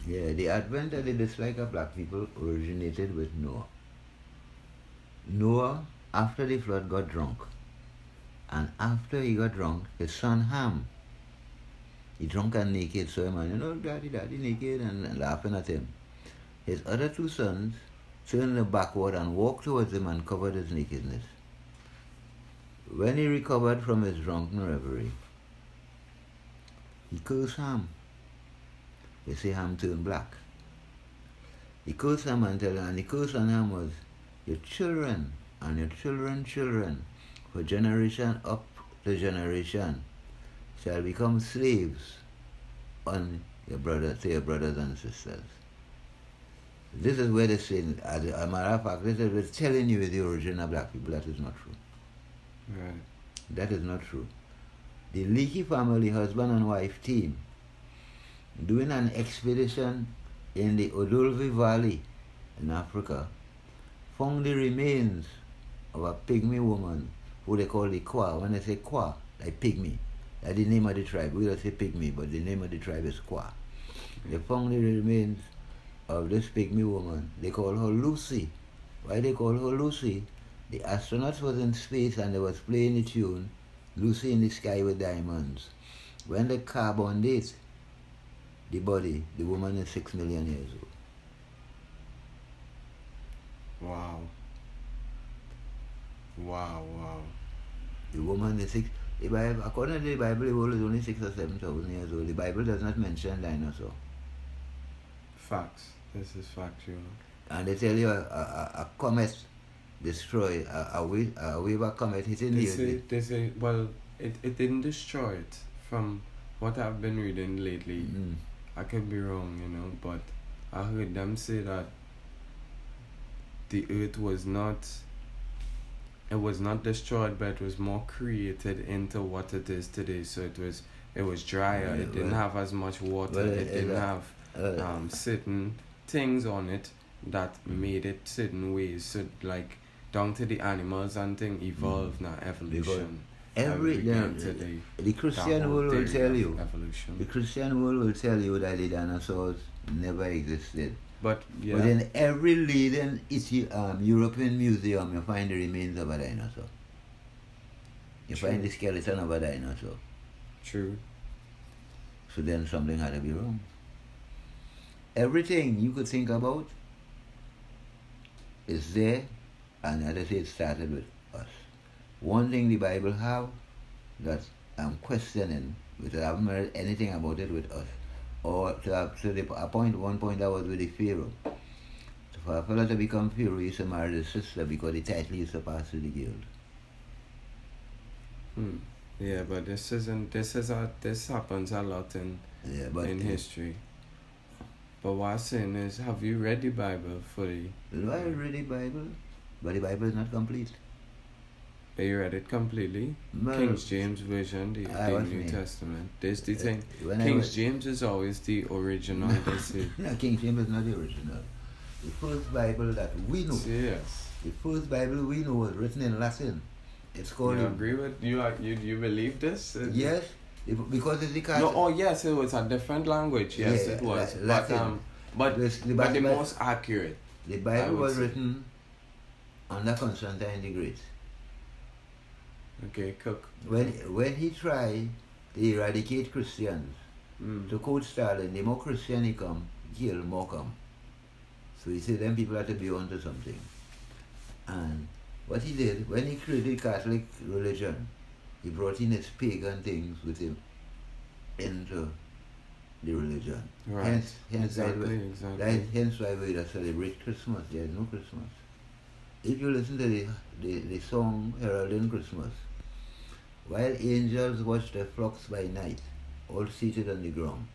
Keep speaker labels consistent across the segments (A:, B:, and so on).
A: Yeah, the advent of the dislike of black people originated with Noah. Noah, after the flood, got drunk. And after he got drunk, his son Ham, he drunk and naked, saw him and, daddy naked, and laughing at him. His other two sons turned backward and walked towards him and covered his nakedness. When he recovered from his drunken reverie, he cursed Ham. They say Ham turned black. He cursed Ham and the curse on Ham was, your children and your children's children, for generation up to generation, shall become slaves on your brothers, to your brothers and sisters. This is where they say, as a matter of fact, this is telling you the origin of black people. That is not true.
B: Right.
A: That is not true. The Leakey family, husband and wife team, doing an expedition in the Odolvi Valley in Africa, found the remains of a pygmy woman who they call the Kwa. When they say Kwa, like pygmy, that's the name of the tribe. We don't say pygmy, but the name of the tribe is Kwa. They found the remains of this pygmy woman. They call her Lucy. Why they call her Lucy? The astronauts was in space and they was playing the tune Lucy in the Sky with Diamonds. When they carbon date the body, the woman is 6 million years old.
B: Wow. Wow.
A: The woman is the Bible, according to the Bible, the world is only 6,000 or 7,000 years old. The Bible does not mention dinosaur.
B: Facts. This is factual.
A: And they tell you a comet destroy a wave comet hitting the earth.
B: They say, well, it didn't destroy it. From what I've been reading lately, I could be wrong, but I heard them say that the earth was not destroyed, but it was more created into what it is today. So it was drier. It didn't have as much water. It didn't have certain things on it that made it certain ways. So like down to the animals and thing evolved now, evolution.
A: The Christian world will tell you.
B: Evolution.
A: The Christian world will tell you that the dinosaurs never existed.
B: But
A: in every leading European museum, you find the remains of a dinosaur. You find the skeleton of a dinosaur.
B: True.
A: So then something had to be wrong. Everything you could think about is there, and as I say, it started with us. One thing the Bible have that I'm questioning, because I haven't heard anything about it with us. Or one point I was with the Pharaoh. So for a fellow to become Pharaoh, he used to marry the sister because the title used to pass to the guild.
B: Yeah, but this happens a lot in history. But what I'm saying is, have you read the Bible fully?
A: I read the Bible, but the Bible is not complete.
B: But you read it completely? King James Version, the New Testament. This the thing. King James is always the original, they say.
A: No, King James is not the original. The first Bible that we know.
B: Yes.
A: The first Bible we know was written in Latin. It's called.
B: You agree with you believe this?
A: Yes, because it's the Catholic.
B: No, yes, it was a different language. Yes, it was.
A: Latin.
B: But the most accurate.
A: The Bible was written under Constantine the Great.
B: Okay, Cook.
A: When he tried to eradicate Christians, to quote Stalin, the more Christian he come, he'll more come. So he said them people have to be onto something. And what he did, when he created Catholic religion, he brought in his pagan things with him into the religion.
B: Right.
A: Hence why we don't celebrate Christmas. There is no Christmas. If you listen to the song Heralding Christmas, while angels watch their flocks by night, all seated on the ground,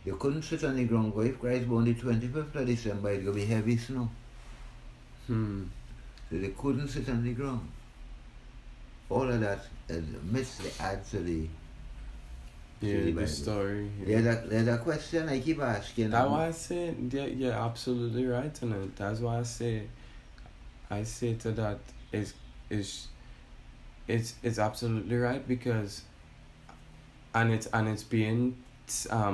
A: they couldn't sit on the ground, but if Christ born the 25th of December, it's going to be heavy snow. So they couldn't sit on the ground. All of that is myths they add to the story. Yeah. There's a question I keep asking.
B: That's why I say, you're absolutely right in it. That's why I say to that it's absolutely right, because and it's being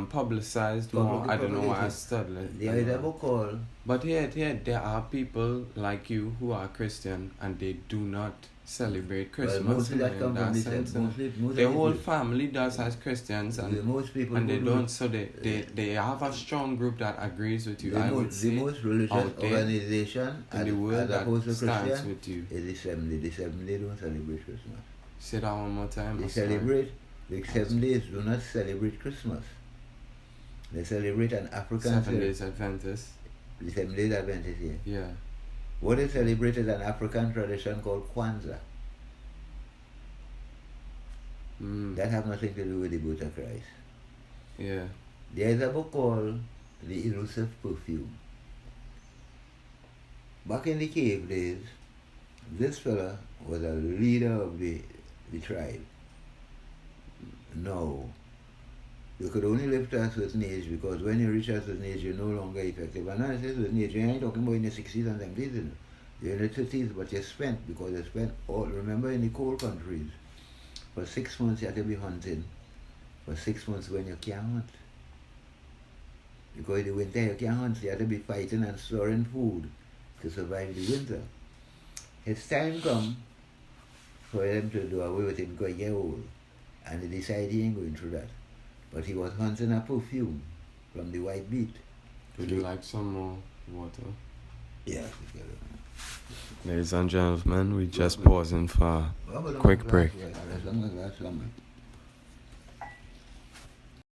B: publicized more. I don't know why I studied it.
A: There is a book called.
B: But here, there are people like you who are Christian and they do not celebrate Christmas.
A: Well, mostly that comes from
B: their whole family does as Christians, and
A: most people
B: and they don't. So they have a strong group that agrees with you.
A: The most religious organization
B: in the world that stands
A: Christian
B: with you
A: is the Assembly. The Assembly don't celebrate Christmas.
B: Say that one more time.
A: They celebrate. The Assemblies do not celebrate Christmas. They celebrate an African.
B: Seventh-day Adventist.
A: The Seventh-day Adventist,
B: yeah.
A: What they celebrate is an African tradition called Kwanzaa. That has nothing to do with the birth of Christ.
B: Yeah.
A: There is a book called The Elusive Perfume. Back in the cave days, this fella was a leader of the tribe. No. You could only live to a certain age because when you reach a certain age, you're no longer effective. And when I say certain age, you ain't talking about in the 60s and 70s, you know. You're in the 30s, but you're spent because you spent all. Remember in the cold countries, for 6 months you have to be hunting. For 6 months when you can't hunt. Because in the winter you can't hunt, so you have to be fighting and storing food to survive the winter. It's time come for them to do away with him because he get old. And he decided he ain't going through that. But he was hunting a perfume from the white beet.
B: Would you like some more water?
A: Yeah.
B: Ladies and gentlemen, we just pausing for a quick break.